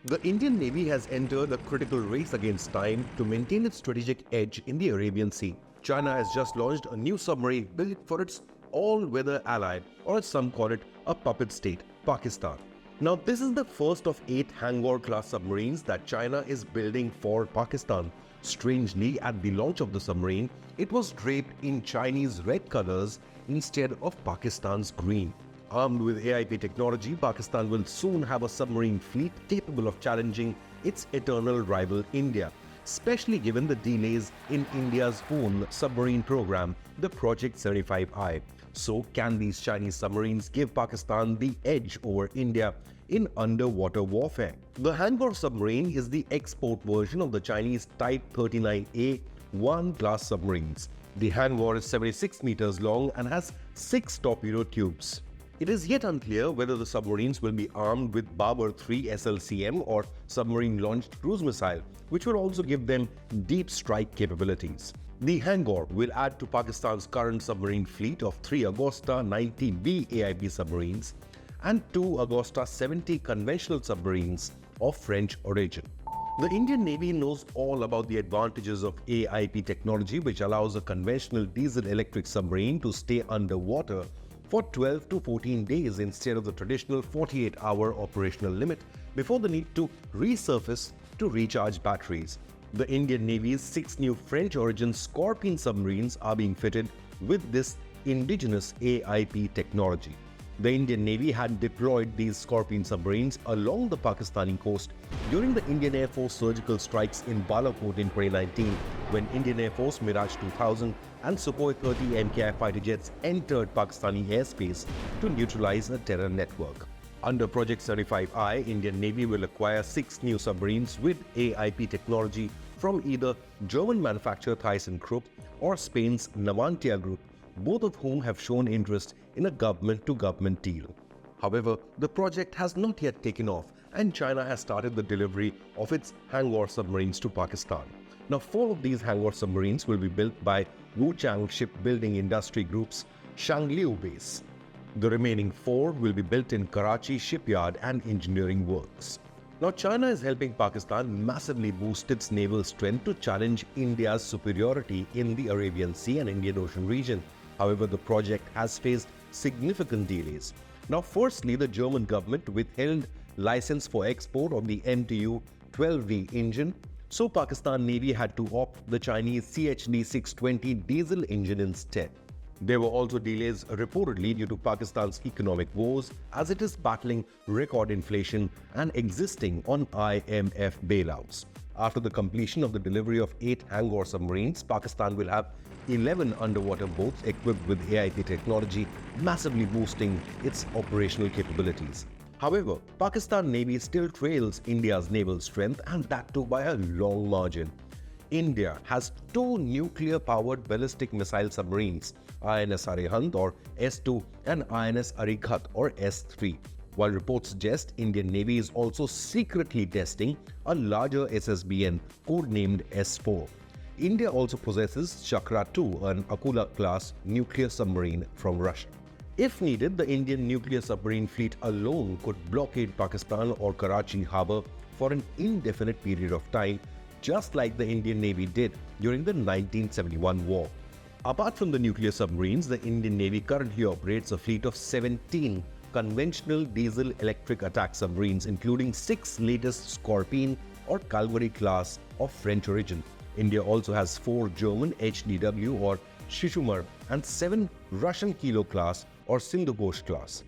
The Indian Navy has entered a critical race against time to maintain its strategic edge in the Arabian Sea. China has just launched a new submarine built for its all-weather ally, or as some call it, a puppet state, Pakistan. Now, this is the first of 8 Hangar-class submarines that China is building for Pakistan. Strangely, at the launch of the submarine, it was draped in Chinese red colors instead of Pakistan's green. Armed with AIP technology, Pakistan will soon have a submarine fleet capable of challenging its eternal rival India, especially given the delays in India's own submarine program, the Project 75I. So, can these Chinese submarines give Pakistan the edge over India in underwater warfare? The Hangar submarine is the export version of the Chinese Type 39A 1-class submarines. The Hangar is 76 meters long and has 6 torpedo tubes. It is yet unclear whether the submarines will be armed with Babur 3 SLCM or submarine-launched cruise missile, which will also give them deep strike capabilities. The Hangar will add to Pakistan's current submarine fleet of 3 Agosta 90B AIP submarines and 2 Agosta 70 conventional submarines of French origin. The Indian Navy knows all about the advantages of AIP technology, which allows a conventional diesel-electric submarine to stay underwater for 12 to 14 days instead of the traditional 48-hour operational limit before the need to resurface to recharge batteries. The Indian Navy's 6 new French-origin Scorpion submarines are being fitted with this indigenous AIP technology. The Indian Navy had deployed these Scorpion submarines along the Pakistani coast during the Indian Air Force surgical strikes in Balakot in 2019, when Indian Air Force Mirage 2000 and Sukhoi 30 MKI fighter jets entered Pakistani airspace to neutralize a terror network. Under Project 75I, Indian Navy will acquire 6 new submarines with AIP technology from either German manufacturer ThyssenKrupp or Spain's Navantia Group, both of whom have shown interest in a government-to-government deal. However, the project has not yet taken off, and China has started the delivery of its Hangar submarines to Pakistan. Now, 4 of these Hangar submarines will be built by Wuchang Shipbuilding Industry Group's Shangliu base. The remaining 4 will be built in Karachi shipyard and engineering works. Now, China is helping Pakistan massively boost its naval strength to challenge India's superiority in the Arabian Sea and Indian Ocean region. However, the project has faced significant delays. Now, firstly, the German government withheld license for export of the MTU 12V engine, so Pakistan Navy had to opt the Chinese CHD 620 diesel engine instead. There were also delays reportedly due to Pakistan's economic woes, as it is battling record inflation and existing on IMF bailouts. After the completion of the delivery of 8 Hangar submarines, Pakistan will have 11 underwater boats equipped with AIP technology, massively boosting its operational capabilities. However, Pakistan Navy still trails India's naval strength, and that too by a long margin. India has 2 nuclear-powered ballistic missile submarines, INS Arihant or S2 and INS Arikhat or S3. While reports suggest Indian Navy is also secretly testing a larger SSBN codenamed S4. India also possesses Chakra-2, an Akula-class nuclear submarine from Russia. If needed, the Indian nuclear submarine fleet alone could blockade Pakistan or Karachi harbour for an indefinite period of time, just like the Indian Navy did during the 1971 war. Apart from the nuclear submarines, the Indian Navy currently operates a fleet of 17 conventional diesel-electric attack submarines, including 6 latest Scorpion or Calvary class of French origin. India also has 4 German HDW or Shishumar and 7 Russian Kilo class or Sindhukosh class.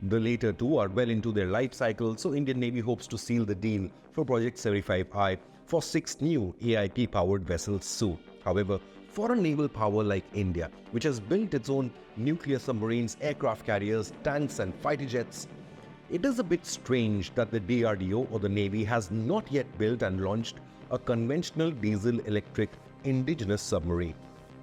The later 2 are well into their life cycle, so Indian Navy hopes to seal the deal for Project 75I for 6 new AIP-powered vessels soon. However, for a naval power like India, which has built its own nuclear submarines, aircraft carriers, tanks and fighter jets, it is a bit strange that the DRDO or the Navy has not yet built and launched a conventional diesel-electric indigenous submarine.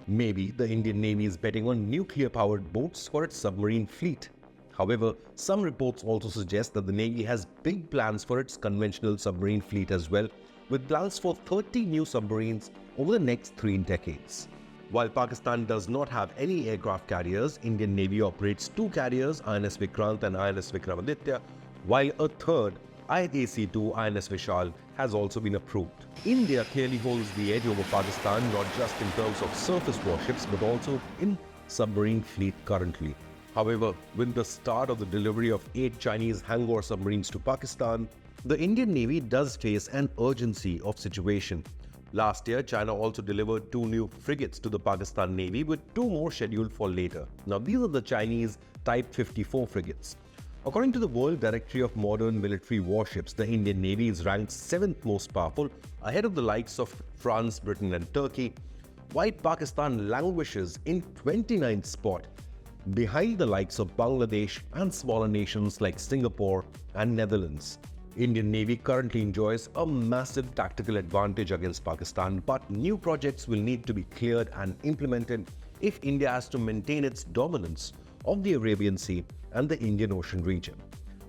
Maybe the Indian Navy is betting on nuclear-powered boats for its submarine fleet. However, some reports also suggest that the Navy has big plans for its conventional submarine fleet as well, with plans for 30 new submarines over the next 3 decades. While Pakistan does not have any aircraft carriers, Indian Navy operates 2 carriers, INS Vikrant and INS Vikramaditya, while a third, IAC-2 INS Vishal has also been approved. India clearly holds the edge over Pakistan, not just in terms of surface warships, but also in submarine fleet currently. However, with the start of the delivery of 8 Chinese hangar submarines to Pakistan, the Indian Navy does face an urgency of situation. Last year, China also delivered 2 new frigates to the Pakistan Navy, with 2 more scheduled for later. Now, these are the Chinese Type 54 frigates. According to the World Directory of Modern Military Warships, the Indian Navy is ranked 7th most powerful, ahead of the likes of France, Britain and Turkey, while Pakistan languishes in 29th spot, behind the likes of Bangladesh and smaller nations like Singapore and Netherlands. Indian Navy currently enjoys a massive tactical advantage against Pakistan, but new projects will need to be cleared and implemented if India has to maintain its dominance of the Arabian Sea and the Indian Ocean region.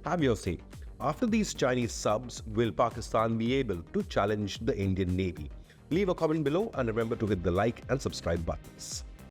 Have your say. After these Chinese subs, will Pakistan be able to challenge the Indian Navy? Leave a comment below and remember to hit the like and subscribe buttons.